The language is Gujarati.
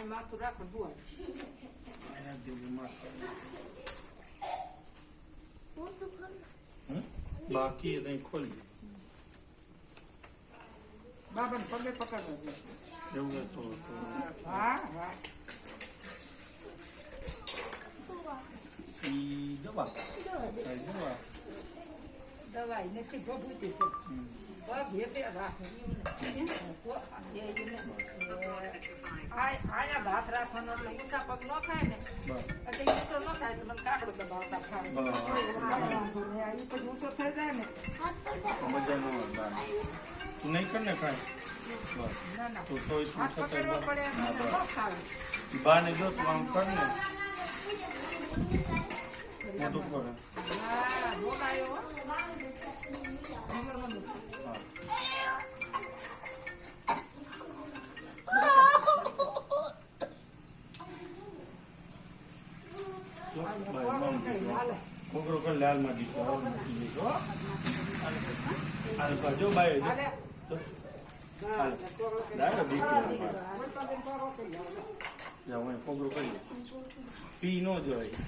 આ માથું રાખો બોલ બાકી નહીં ખોલી બાબાને પગે પકડવા એવું તો હા હા ઈ દવા દવાઈ નથી ભભૂતી છે પગ હેઠે રાખો આયા હાથ રાખવાનો એટલે ઊંચા પગ ન થાય ને એટલે ઊંચો ન થાય તો મને કાકડો દબાવતા ફાવે પછી ઊંચો થઈ જાય ને મજા ન આવે નહીં કર ને કાંઈ ના ના તો તોય તું હાથ પકડવો પડે મને ન ફાવે બાને જો તું આમ કર ને મોટું કરે હા બોલાયો છોકરો કર લાલ માં દીકરો જો બાય છોકરો કરી પી ન જોય